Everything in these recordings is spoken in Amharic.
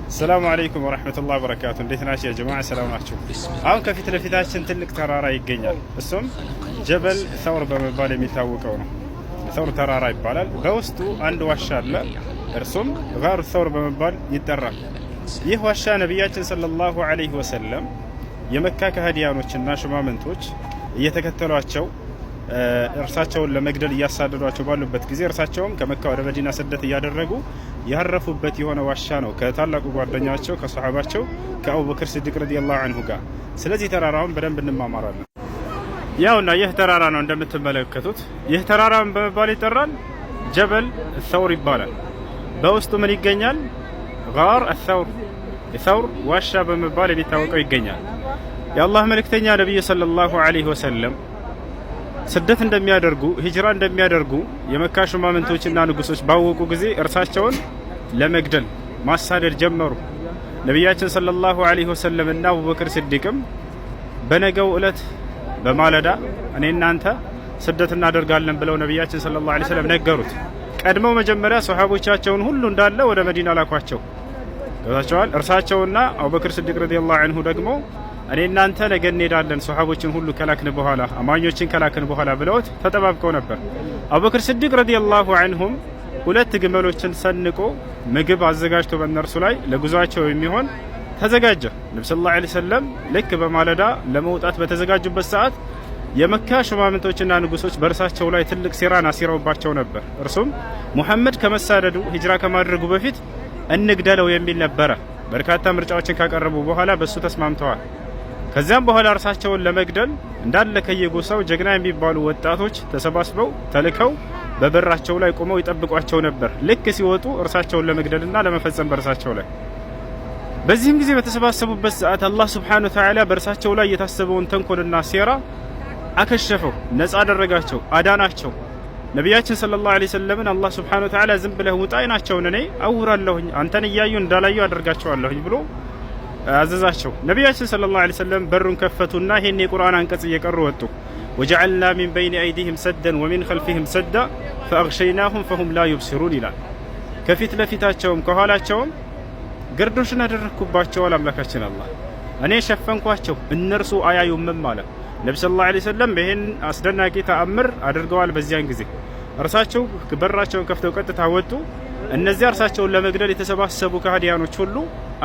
السلام عليكم ورحمة الله وبركاته. እንዴት ናችሁ ያ ጀማዓ? ሰላም ናችሁ? አሁን ከፊት ለፊታችን ትልቅ ተራራ ይገኛል። እሱም ጀበል ሰውር በመባል የሚታወቀው ነው። ሰውር ተራራ ይባላል። በውስጡ አንድ ዋሻ አለ። እርሱም ጋር ሰውር በመባል ይጠራል። ይህ ዋሻ ነቢያችን ሰለላሁ ዐለይሂ ወሰለም የመካ ከሃዲያኖችና ሽማምንቶች እየተከተሏቸው እርሳቸውን ለመግደል እያሳደዷቸው ባሉበት ጊዜ እርሳቸውም ከመካ ወደ መዲና ስደት እያደረጉ ያረፉበት የሆነ ዋሻ ነው ከታላቁ ጓደኛቸው ከሷሃባቸው ከአቡበክር ሲዲቅ ረዲየላሁ ዐንሁ ጋር። ስለዚህ ተራራውን በደንብ እንማማራለን። ያውና ይህ ተራራ ነው እንደምትመለከቱት። ይህ ተራራ በመባል ይጠራል። ጀበል ሰውር ይባላል። በውስጡ ምን ይገኛል? ጋር አሰውር የሰውር ዋሻ በመባል የሚታወቀው ይገኛል። የአላህ መልእክተኛ ነብዩ ሰለላሁ ዐለይሂ ወሰለም ስደት እንደሚያደርጉ ሂጅራ እንደሚያደርጉ የመካ ሹማምንቶችና ንጉሶች ባወቁ ጊዜ እርሳቸውን ለመግደል ማሳደድ ጀመሩ። ነቢያችን ሰለላሁ ዐለይሂ ወሰለም እና አቡበክር ሲዲቅም በነገው እለት በማለዳ እኔ እናንተ ስደት እናደርጋለን ብለው ነቢያችን ሰለላሁ ዐለይሂ ወሰለም ነገሩት። ቀድመው መጀመሪያ ሱሐቦቻቸውን ሁሉ እንዳለ ወደ መዲና ላኳቸው። ገብታቸዋል። እርሳቸውና አቡበክር ሲዲቅ ረዲየላሁ ዐንሁ ደግሞ እኔ እናንተ ነገ እንሄዳለን ሱሐቦችን ሁሉ ከላክን በኋላ አማኞችን ከላክን በኋላ ብለውት ተጠባብቀው ነበር። አቡበክር ሲዲቅ ረዲየላሁ ዐንሁም ሁለት ግመሎችን ሰንቆ ምግብ አዘጋጅቶ በእነርሱ ላይ ለጉዟቸው የሚሆን ተዘጋጀ። ነብዩ ሰለላሁ ዐለይሂ ወሰለም ልክ በማለዳ ለመውጣት በተዘጋጁበት ሰዓት የመካ ሹማምንቶችና ንጉሶች በእርሳቸው ላይ ትልቅ ሴራን አሲረውባቸው ነበር። እርሱም ሙሐመድ ከመሳደዱ ሂጅራ ከማድረጉ በፊት እንግደለው የሚል ነበረ። በርካታ ምርጫዎችን ካቀረቡ በኋላ በሱ ተስማምተዋል። ከዚያም በኋላ እርሳቸውን ለመግደል እንዳለ ከየጎሳው ጀግና የሚባሉ ወጣቶች ተሰባስበው ተልከው በበራቸው ላይ ቆመው ይጠብቋቸው ነበር። ልክ ሲወጡ እርሳቸውን ለመግደልና ለመፈጸም በእርሳቸው ላይ። በዚህም ጊዜ በተሰባሰቡበት ሰዓት አላህ ሱብሓነሁ ወተዓላ በእርሳቸው ላይ የታሰበውን ተንኮልና ሴራ አከሸፈው፣ ነፃ አደረጋቸው፣ አዳናቸው። ነቢያችን ሰለላሁ ዐለይሂ ወሰለምን አላህ ሱብሓነሁ ወተዓላ ዝም ብለህ ውጣ አይናቸውን እኔ አውራለሁኝ አንተን እያዩ እንዳላዩ አደርጋቸዋለሁኝ ብሎ አዘዛቸው። ነቢያችን ሰለላሁ ዐለይሂ ወሰለም በሩን ከፈቱና ይሄን የቁርአን አንቀጽ እየቀሩ ወጡ። ወጀዐልና ሚን በይኒ አይዲሂም ሰደን ወሚን ኸልፊሂም ሰዳ ፈአግሸይናሁም ፈሁም ላ ዩብሲሩን ይላል። ከፊት ለፊታቸውም ከኋላቸውም ግርዶሽን አደረግኩባቸው አምላካችን አላህ፣ እኔ ሸፈንኳቸው እነርሱ አያዩምም አለ። ነቢ ሰለላሁ ዐለይሂ ወሰለም ይሄን አስደናቂ ተአምር አድርገዋል። በዚያን ጊዜ እርሳቸው በራቸውን ከፍተው ቀጥታ ወጡ። እነዚያ እርሳቸውን ለመግደል የተሰባሰቡ ከሃዲያኖች ሁሉ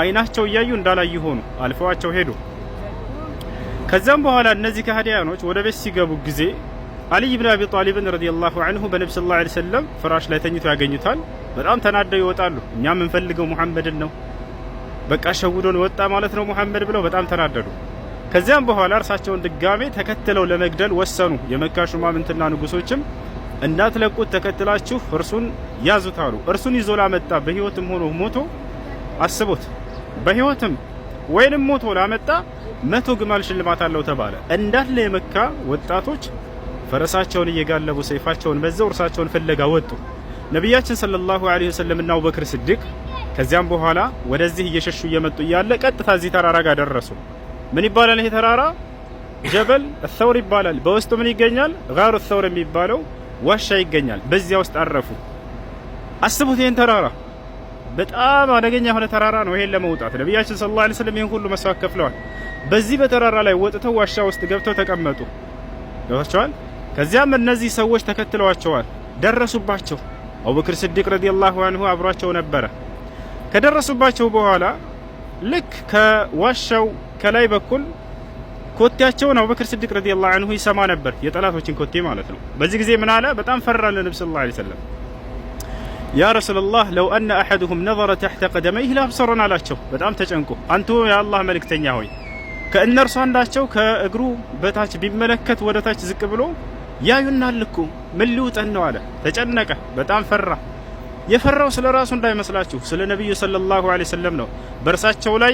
አይናቸው እያዩ እንዳላዩ ሆኑ፣ አልፈዋቸው ሄዱ። ከዛም በኋላ እነዚህ ከሃዲያኖች ወደ ቤት ሲገቡ ጊዜ አልይ ብን አቢ ጣሊብን ረዲየላሁ ዐንሁ በነቢ ሰለላሁ ዐለይሂ ወሰለም ፍራሽ ላይ ተኝቶ ያገኙታል። በጣም ተናደው ይወጣሉ። እኛ የምንፈልገው ሙሐመድን ነው፣ በቃ ሸውዶን ወጣ ማለት ነው ሙሐመድ ብለው በጣም ተናደዱ። ከዚያም በኋላ እርሳቸውን ድጋሜ ተከትለው ለመግደል ወሰኑ። የመካ ሹማምንትና ንጉሶችም እንዳትለቁት ተከትላችሁ እርሱን ያዙት አሉ። እርሱን ይዞ ላመጣ በህይወትም ሆኖ ሞቶ አስቦት፣ በህይወትም ወይንም ሞቶ ላመጣ 100 ግማል ሽልማት አለው ተባለ። እንዳለ የመካ ወጣቶች ፈረሳቸውን እየጋለቡ ሰይፋቸውን መዘው እርሳቸውን ፍለጋ ወጡ። ነቢያችን ሰለላሁ ዐለይሂ ወሰለም እና አቡበክር ሲዲቅ ከዚያም በኋላ ወደዚህ እየሸሹ እየመጡ እያለ ቀጥታ እዚህ ተራራ ጋር ደረሱ። ምን ይባላል ይሄ ተራራ? ጀበል ሰውር ይባላል። በውስጡ ምን ይገኛል? ጋሩ ሰውር የሚባለው ዋሻ ይገኛል። በዚያ ውስጥ አረፉ። አስቡት፣ ይሄን ተራራ በጣም አደገኛ የሆነ ተራራ ነው። ይሄን ለመውጣት ነቢያችን ሰለላሁ ዐለይሂ ወሰለም ይሄን ሁሉ መስዋዕት ከፍለዋል። በዚህ በተራራ ላይ ወጥተው ዋሻ ውስጥ ገብተው ተቀመጡ። ገብታችኋል? ከዚያም እነዚህ ሰዎች ተከትለዋቸዋል፣ ደረሱባቸው። አቡበክር ሲዲቅ ረዲየላሁ ዐንሁ አብሯቸው ነበረ። ከደረሱባቸው በኋላ ልክ ከዋሻው ከላይ በኩል ኮቴያቸውን አቡበክር ሲዲቅ ረዲየላሁ ዐንሁ ይሰማ ነበር፣ የጠላቶችን ኮቴ ማለት ነው። በዚህ ጊዜ ምን አለ? በጣም ፈራ ለነብዩ ሰለላሁ ዐለይሂ ወሰለም። ያ ረሱላህ ለው አነ አሐዱሁም ነዘረ ተሕተ ቀደመይህ ለአብሰረን አላቸው። በጣም ተጨንቆ አንቱ የአላህ መልእክተኛ ሆይ ከእነርሱ አንዳቸው ከእግሩ በታች ቢመለከት ወደ ታች ዝቅ ብሎ ያዩናል እኮ ምን ሊውጠን ነው አለ። ተጨነቀ፣ በጣም ፈራ። የፈራው ስለ ራሱ እንዳይመስላችሁ ስለ ነብዩ ሰለላሁ ዐለይሂ ወሰለም ነው። በእርሳቸው ላይ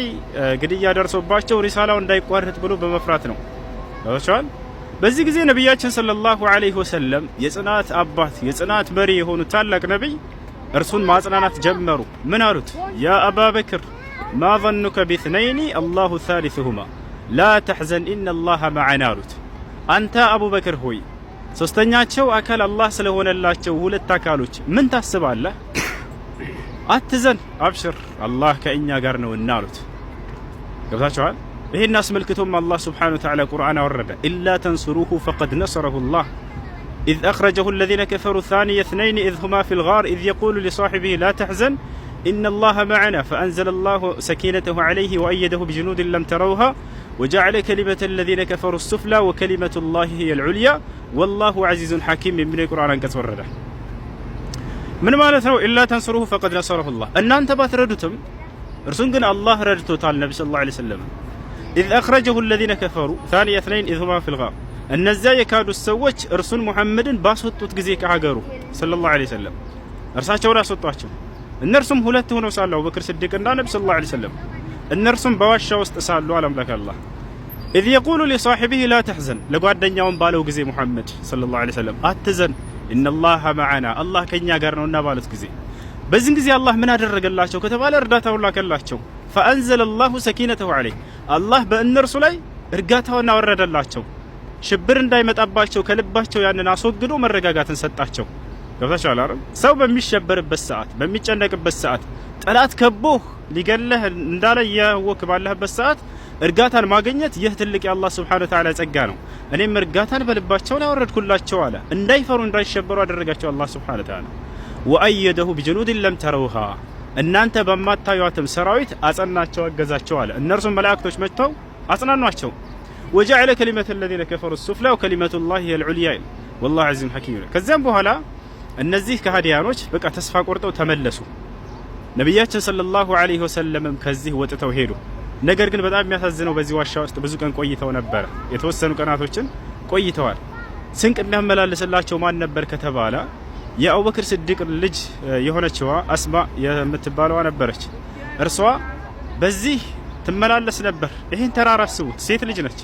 ግድያ ደርሶባቸው ሪሳላው እንዳይቋረጥ ብሎ በመፍራት ነው። ታውቃላችሁ። በዚህ ጊዜ ነብያችን ሰለላሁ ዐለይሂ ወሰለም የጽናት አባት የጽናት መሪ የሆኑ ታላቅ ነብይ እርሱን ማጽናናት ጀመሩ። ምን አሉት? ያ አባበክር ማ ظنك باثنين الله ثالثهما لا تحزن ان الله معنا አሉት። አንተ አቡበክር ሆይ ሶስተኛቸው አካል አላህ ስለሆነላቸው ሁለት አካሎች ምን ታስባለህ? አትዘን አብሽር አላህ ከእኛ ጋር ነውና አሉት። ገብታችኋል? ይሄን አስመልክቶም አላህ ሱብሓነሁ ወተዓላ ቁርአን አወረደ። ኢላ ተንሱሩሁ ፈቀድ ነሰረሁ ላህ ኢዝ አኽረጀሁ አለዚነ ከፈሩ ታኒየ እትነይን ኢዝ ሁማ ፊል ጋር ኢዝ የቁሉ ሊሳሒቢሂ ላ ተሕዘን ኢነላሀ መዐና ፈአንዘለ ላሁ ሰኪነተሁ ዐለይሂ ወአየደሁ ቢጁኑድን ለም ተረውሃ ወጀዐለ ከሊመተ አለዚነ ከፈሩ ሱፍላ ወከሊመቱ ላሂ ሂየል ዑልያ ወላሁ ዐዚዙን ሐኪም የሚለው የቁርአን አንቀጽ ወረደ። ምን ማለት ነው? ኢላ ተንሱሩሁ ፈቀድ ነሰረሁ ላህ፣ እናንተ ባትረዱትም እርሱን ግን አላህ ረድቶታል። ነቢ ሰለላሁ ዐለይሂ ወሰለም ኢዝ አኽረጀሁ አለዚነ ከፈሩ ታኒየ እትነይን ኢዝ ሁማ ፊል ጋር፣ እነዚያ የካዱት ሰዎች እርሱን ሙሐመድን ባስወጡት ጊዜ ከሀገሩ ሰለላሁ ዐለይሂ ወሰለም እርሳቸውን አስወጧቸው። እነርሱም ሁለት ሆነው ሳሉ አቡበክር ስዲቅና ነቢ ሰለላሁ ዐለይሂ ወሰለም እነርሱም በዋሻ ውስጥ ሳሉ አላምላክ አላህ ኢዝ የቁሉ ሊሳሒቢሂ ላ ተሕዘን፣ ለጓደኛውም ባለው ጊዜ ሙሐመድ ሰለላሁ ዐለይሂ ወሰለም አትዘን ኢነላሀ መዐና አላህ ከኛ ጋር ነውና ባሉት ጊዜ በዚህን ጊዜ አላህ ምን አደረገላቸው ከተባለ እርዳታውን ላከላቸው። ፈአንዘለ ላሁ ሰኪነተሁ ዐለይህ፣ አላህ በእነርሱ ላይ እርጋታውን አወረደላቸው። ሽብር እንዳይመጣባቸው ከልባቸው ያንን አስወግዶ መረጋጋትን ሰጣቸው። ገብታችኋል አይደል? ሰው በሚሸበርበት ሰዓት፣ በሚጨነቅበት ሰዓት፣ ጠላት ከቦህ ሊገለህ እንዳለ እያወክ ባለህበት ሰዓት እርጋታን ማግኘት ይህ ትልቅ የአላህ ሱብሓነሁ ወተዓላ ጸጋ ነው። እኔም እርጋታን በልባቸው ላይ አወረድኩላቸው አለ። እንዳይፈሩ እንዳይሸበሩ አደረጋቸው አላህ ሱብሓነሁ ወተዓላ። ወአየደሁ ቢጁኑድን ለም ተረውሃ፣ እናንተ በማታዩአትም ሰራዊት አጸናቸው፣ አገዛቸው አለ። እነርሱም መላእክቶች መጥተው አጽናኗቸው። ወጀዐለ ከሊመተ አለዚነ ከፈሩ ሱፍላ ወከሊመቱ ላሂ ሂየል ዑልያ ወላሁ ዐዚዙን ሐኪም። ከዚያም በኋላ እነዚህ ከሃዲያኖች በቃ ተስፋ ቆርጠው ተመለሱ። ነቢያችን ሰለላሁ ዐለይሂ ወሰለምም ከዚህ ወጥተው ሄዱ። ነገር ግን በጣም የሚያሳዝነው በዚህ ዋሻ ውስጥ ብዙ ቀን ቆይተው ነበረ። የተወሰኑ ቀናቶችን ቆይተዋል። ስንቅ የሚያመላልስላቸው ማን ነበር ከተባለ የአቡበክር ስዲቅ ልጅ የሆነችዋ አስማ የምትባለዋ ነበረች። እርሷ በዚህ ትመላለስ ነበር። ይህን ተራራ አስቡት፣ ሴት ልጅ ነች።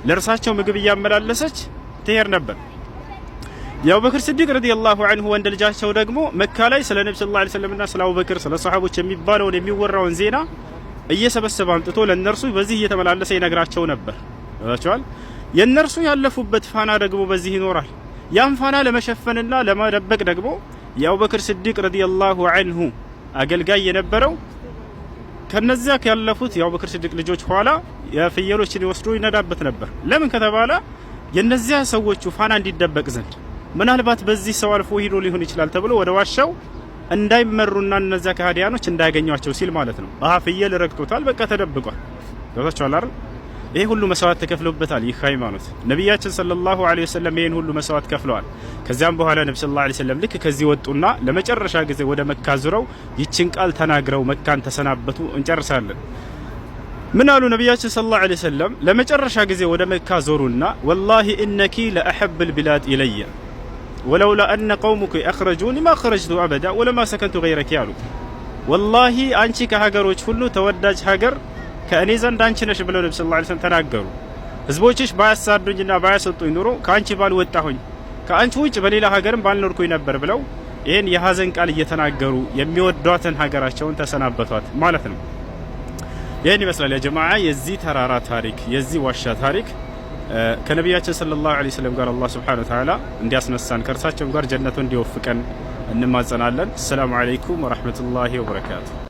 ለእርሳቸው ምግብ እያመላለሰች ትሄድ ነበር። የአቡበክር ስዲቅ ረዲየላሁ ዐንሁ ወንድ ልጃቸው ደግሞ መካ ላይ ስለ ነብዩ ሰለላሁ ዐለይሂ ወሰለምና ስለ አቡበክር ስለ ሰሃቦች የሚባለውን የሚወራውን ዜና እየሰበሰበ አምጥቶ ለነርሱ በዚህ እየተመላለሰ ይነግራቸው ነበር። ታውቃላችሁ፣ የነርሱ ያለፉበት ፋና ደግሞ በዚህ ይኖራል። ያን ፋና ለመሸፈንና ለማደበቅ ደግሞ የአቡበክር ስዲቅ ረዲየላሁ ዐንሁ አገልጋይ የነበረው ከነዚያ ያለፉት የአቡበክር ስዲቅ ልጆች ኋላ የፍየሎችን ይወስዱ ይነዳበት ነበር። ለምን ከተባለ የነዚያ ሰዎቹ ፋና እንዲደበቅ ዘንድ፣ ምናልባት በዚህ ሰው አልፎ ሂዶ ሊሆን ይችላል ተብሎ ወደ ዋሻው እንዳይመሩና እነዚያ ከሃዲያኖች እንዳያገኟቸው ሲል ማለት ነው። ፍየል ረግጦታል፣ በቃ ተደብቋል። ገብታችኋል አይደል? ይሄ ሁሉ መስዋዕት ተከፍሎበታል። ይህ ሃይማኖት ነቢያችን ሰለላሁ ዐለይሂ ወሰለም ይሄን ሁሉ መስዋዕት ከፍለዋል። ከዚያም በኋላ ነብዩ ሰለላሁ ዐለይሂ ወሰለም ልክ ከዚህ ወጡና ለመጨረሻ ጊዜ ወደ መካ ዙረው ይችን ቃል ተናግረው መካን ተሰናበቱ። እንጨርሳለን። ምን አሉ ነቢያችን ሰለላሁ ዐለይሂ ወሰለም? ለመጨረሻ ጊዜ ወደ መካ ዞሩና ወላሂ ኢነኪ ለአሐብል ቢላድ ኢለየ ወለውላ አነ ቀውሙኪ አኽረጁኒ ማ ኸረጅቱ አበዳ ወለማ ሰከንቱ ገይረኪ አሉ። ወላሂ አንቺ ከሀገሮች ሁሉ ተወዳጅ ሀገር ከእኔ ዘንድ አንቺ ነሽ ብለው ነብዩ ሰለላሁ ዐለይሂ ወሰለም ተናገሩ። ህዝቦችሽ ባያሳዱኝና ባያሰጡኝ ኑሮ ከአንቺ ባልወጣሁኝ፣ ከአንቺ ውጭ በሌላ ሀገርም ባልኖርኩኝ ነበር ብለው ይህን የሀዘን ቃል እየተናገሩ የሚወዷትን ሀገራቸውን ተሰናበቷት ማለት ነው። ይህን ይመስላል ያ ጀማዓ የዚህ ተራራ ታሪክ፣ የዚህ ዋሻ ታሪክ። ከነቢያችን ሰለላሁ ዐለይሂ ወሰለም ጋር አላህ ሱብሓነሁ ወተዓላ እንዲያስነሳን ከእርሳቸው ጋር ጀነቱን እንዲወፍቀን እንማጸናለን። አሰላሙ ዐለይኩም ወረሕመቱላሂ ወበረካቱ።